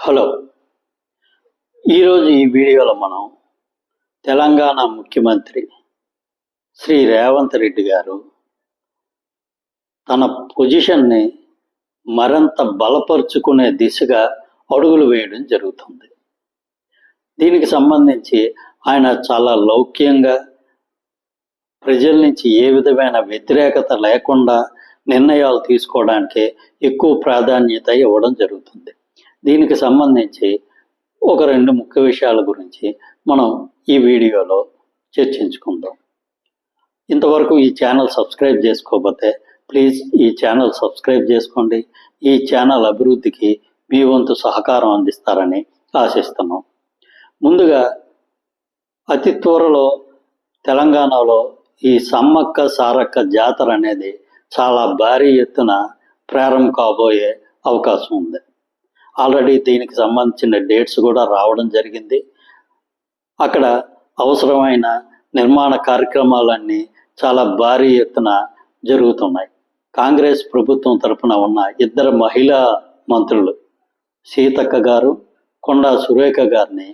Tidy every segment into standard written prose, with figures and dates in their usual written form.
Hello, ఈరోజు ఈ వీడియోలో మనం తెలంగాణ ముఖ్యమంత్రి శ్రీ రేవంత్ రెడ్డి గారు తన పొజిషన్ని మరింత బలపరుచుకునే దిశగా అడుగులు వేయడం జరుగుతుంది. దీనికి సంబంధించి ఆయన చాలా లౌక్యంగా ప్రజల నుంచి ఏ విధమైన వ్యతిరేకత లేకుండా నిర్ణయాలు తీసుకోవడానికి ఎక్కువ ప్రాధాన్యత ఇవ్వడం జరుగుతుంది. దీనికి సంబంధించి ఒక రెండు ముఖ్య విషయాల గురించి మనం ఈ వీడియోలో చర్చించుకుందాం. ఇంతవరకు ఈ ఛానల్ సబ్స్క్రైబ్ చేసుకోకపోతే ప్లీజ్ ఈ ఛానల్ సబ్స్క్రైబ్ చేసుకోండి. ఈ ఛానల్ అభివృద్ధికి మీ వంతు సహకారం అందిస్తారని ఆశిస్తున్నాం. ముందుగా అతి త్వరలో తెలంగాణలో ఈ సమ్మక్క సారక్క జాతర అనేది చాలా భారీ ఎత్తున ప్రారంభం కాబోయే అవకాశం ఉంది. ఆల్రెడీ దీనికి సంబంధించిన డేట్స్ కూడా రావడం జరిగింది. అక్కడ అవసరమైన నిర్మాణ కార్యక్రమాలన్నీ చాలా భారీ ఎత్తున జరుగుతున్నాయి. కాంగ్రెస్ ప్రభుత్వం తరఫున ఉన్న ఇద్దరు మహిళా మంత్రులు సీతక్క గారు, కొండా సురేఖ గారిని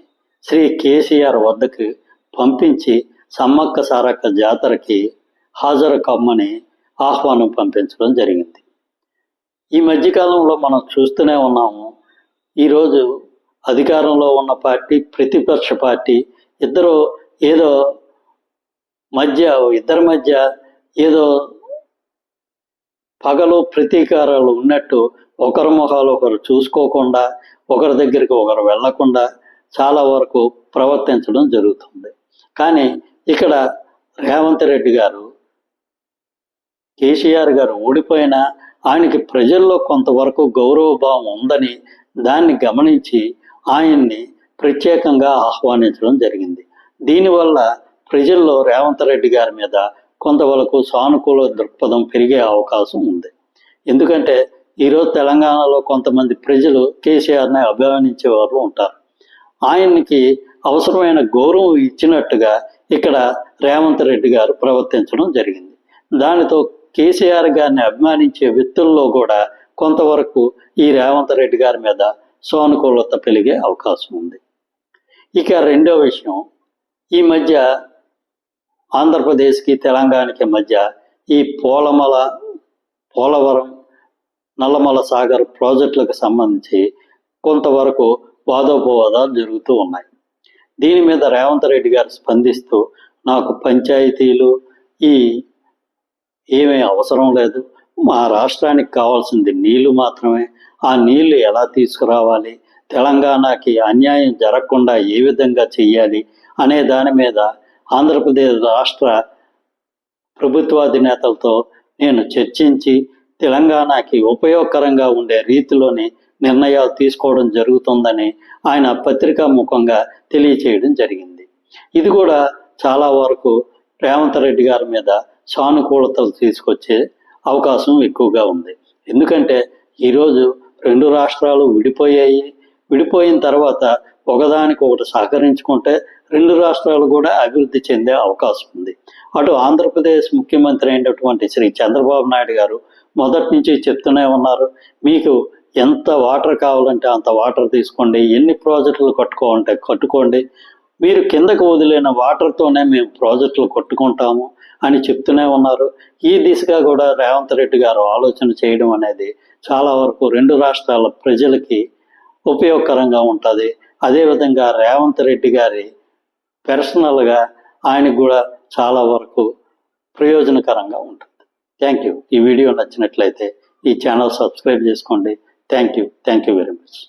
శ్రీ కేసీఆర్ వద్దకు పంపించి సమ్మక్క సారక్క జాతరకి హాజరు కమ్మని ఆహ్వానం పంపించడం జరిగింది. ఈ మధ్యకాలంలో మనం చూస్తూనే ఉన్నాము. ఈరోజు అధికారంలో ఉన్న పార్టీ, ప్రతిపక్ష పార్టీ ఇద్దరి మధ్య ఏదో పగలు ప్రతీకారాలు ఉన్నట్టు ఒకరి మొహాలు ఒకరు చూసుకోకుండా, ఒకరి దగ్గరికి ఒకరు వెళ్లకుండా చాలా వరకు ప్రవర్తించడం జరుగుతుంది. కానీ ఇక్కడ రేవంత్ రెడ్డి గారు, కేసీఆర్ గారు ఓడిపోయినా ఆయనకి ప్రజల్లో కొంతవరకు గౌరవభావం ఉందని దాన్ని గమనించి ఆయన్ని ప్రత్యేకంగా ఆహ్వానించడం జరిగింది. దీనివల్ల ప్రజల్లో రేవంత్ రెడ్డి గారి మీద కొంతవరకు సానుకూల దృక్పథం పెరిగే అవకాశం ఉంది. ఎందుకంటే ఈరోజు తెలంగాణలో కొంతమంది ప్రజలు కేసీఆర్ని అభిమానించే వారు ఉంటారు. ఆయనకి అవసరమైన గౌరవం ఇచ్చినట్టుగా ఇక్కడ రేవంత్ రెడ్డి గారు ప్రవర్తించడం జరిగింది. దానితో కేసీఆర్ గారిని అభిమానించే వ్యక్తుల్లో కూడా కొంతవరకు ఈ రేవంత్ రెడ్డి గారి మీద సానుకూలత పెరిగే అవకాశం ఉంది. ఇక రెండో విషయం, ఈ మధ్య ఆంధ్రప్రదేశ్కి తెలంగాణకి మధ్య ఈ పోలవరం, నల్లమల సాగర్ ప్రాజెక్టులకు సంబంధించి కొంతవరకు వాదోపవాదాలు జరుగుతూ ఉన్నాయి. దీని మీద రేవంత్ రెడ్డి గారు స్పందిస్తూ, నాకు పంచాయతీలు ఏమీ అవసరం లేదు, మా రాష్ట్రానికి కావాల్సింది నీళ్లు మాత్రమే, ఆ నీళ్లు ఎలా తీసుకురావాలి, తెలంగాణకి అన్యాయం జరగకుండా ఏ విధంగా చెయ్యాలి అనే దాని మీద ఆంధ్రప్రదేశ్ రాష్ట్ర ప్రభుత్వాధినేతలతో నేను చర్చించి తెలంగాణకి ఉపయోగకరంగా ఉండే రీతిలోని నిర్ణయాలు తీసుకోవడం జరుగుతుందని ఆయన పత్రికా ముఖంగా తెలియచేయడం జరిగింది. ఇది కూడా చాలా వరకు రేవంత్ రెడ్డి గారి మీద సానుకూలతలు తీసుకొచ్చే అవకాశం ఎక్కువగా ఉంది. ఎందుకంటే ఈరోజు రెండు రాష్ట్రాలు విడిపోయిన తర్వాత ఒకదానికొకటి సహకరించుకుంటే రెండు రాష్ట్రాలు కూడా అభివృద్ధి చెందే అవకాశం ఉంది. అటు ఆంధ్రప్రదేశ్ ముఖ్యమంత్రి అయినటువంటి శ్రీ చంద్రబాబు నాయుడు గారు మొదటి నుంచి చెప్తూనే ఉన్నారు, మీకు ఎంత వాటర్ కావాలంటే అంత వాటర్ తీసుకోండి, ఎన్ని ప్రాజెక్టులు కట్టుకోండి, మీరు కిందకు వదిలిన వాటర్తోనే మేము ప్రాజెక్టులు కట్టుకుంటాము అని చెప్తూనే ఉన్నారు. ఈ దిశగా కూడా రేవంత్ రెడ్డి గారు ఆలోచన చేయడం అనేది చాలా వరకు రెండు రాష్ట్రాల ప్రజలకి ఉపయోగకరంగా ఉంటుంది. అదేవిధంగా రేవంత్ రెడ్డి గారి పర్సనల్గా ఆయనకు కూడా చాలా వరకు ప్రయోజనకరంగా ఉంటుంది. Thank you. ఈ వీడియో నచ్చినట్లయితే ఈ ఛానల్ సబ్స్క్రైబ్ చేసుకోండి. Thank you very much.